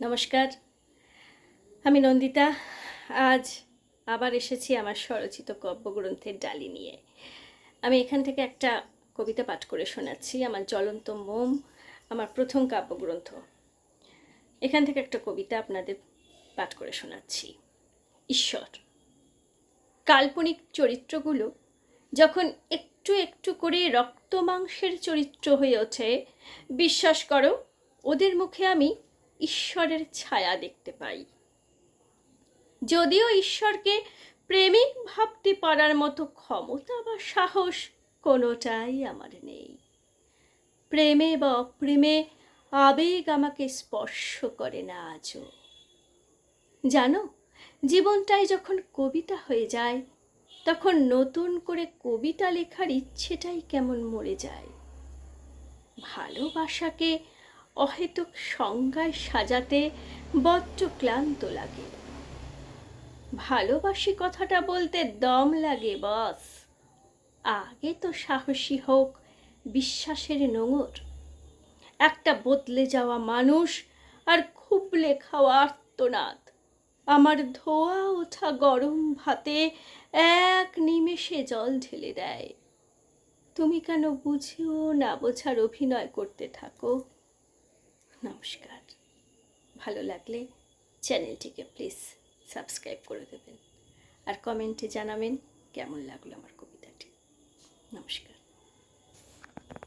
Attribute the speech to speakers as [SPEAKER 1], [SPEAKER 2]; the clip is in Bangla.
[SPEAKER 1] নমস্কার, আমি নন্দিতা। আজ আবার এসেছি আমার স্বরচিত কাব্যগ্রন্থের ডালি নিয়ে। আমি এখান থেকে একটা কবিতা পাঠ করে শোনাচ্ছি। আমার জ্বলন্ত মোম, আমার প্রথম কাব্যগ্রন্থ। এখান থেকে একটা কবিতা আপনাদের পাঠ করে শোনাচ্ছি। ঈশ্বর। কাল্পনিক চরিত্রগুলো যখন একটু একটু করে রক্ত মাংসের চরিত্র হয়ে ওঠে, বিশ্বাস করো, ওদের মুখে আমি ঈশ্বরের ছায়া দেখতে পাই। যদিও ঈশ্বরকে প্রেমিক ভাবতে পারার মতো ক্ষমতা বা সাহস কোনোটাই আমার নেই। প্রেমে বা অপ্রেমে আবেগ আমাকে স্পর্শ করে না আজও। জানো, জীবনটাই যখন কবিতা হয়ে যায়, তখন নতুন করে কবিতা লেখার ইচ্ছেটাই কেমন মরে যায়। ভালোবাসাকে অহেতুক সংজ্ঞায় সাজাতে বড্ড ক্লান্ত লাগে। ভালোবাসি কথাটা বলতে দম লাগে বস। আগে তো সাহসী হোক বিশ্বাসের নোঙর। একটা বদলে যাওয়া মানুষ আর খুবলে খাওয়া আর্তনাদ আমার ধোয়া ওঠা গরম ভাতে এক নিমেষে জল ঢেলে দেয়। তুমি কেন বুঝেও না বোঝার অভিনয় করতে থাকো? নমস্কার। ভালো লাগলে চ্যানেলটিকে প্লিজ সাবস্ক্রাইব করে দেবেন আর কমেন্টে জানাবেন কেমন লাগলো আমার কবিতাটি। নমস্কার।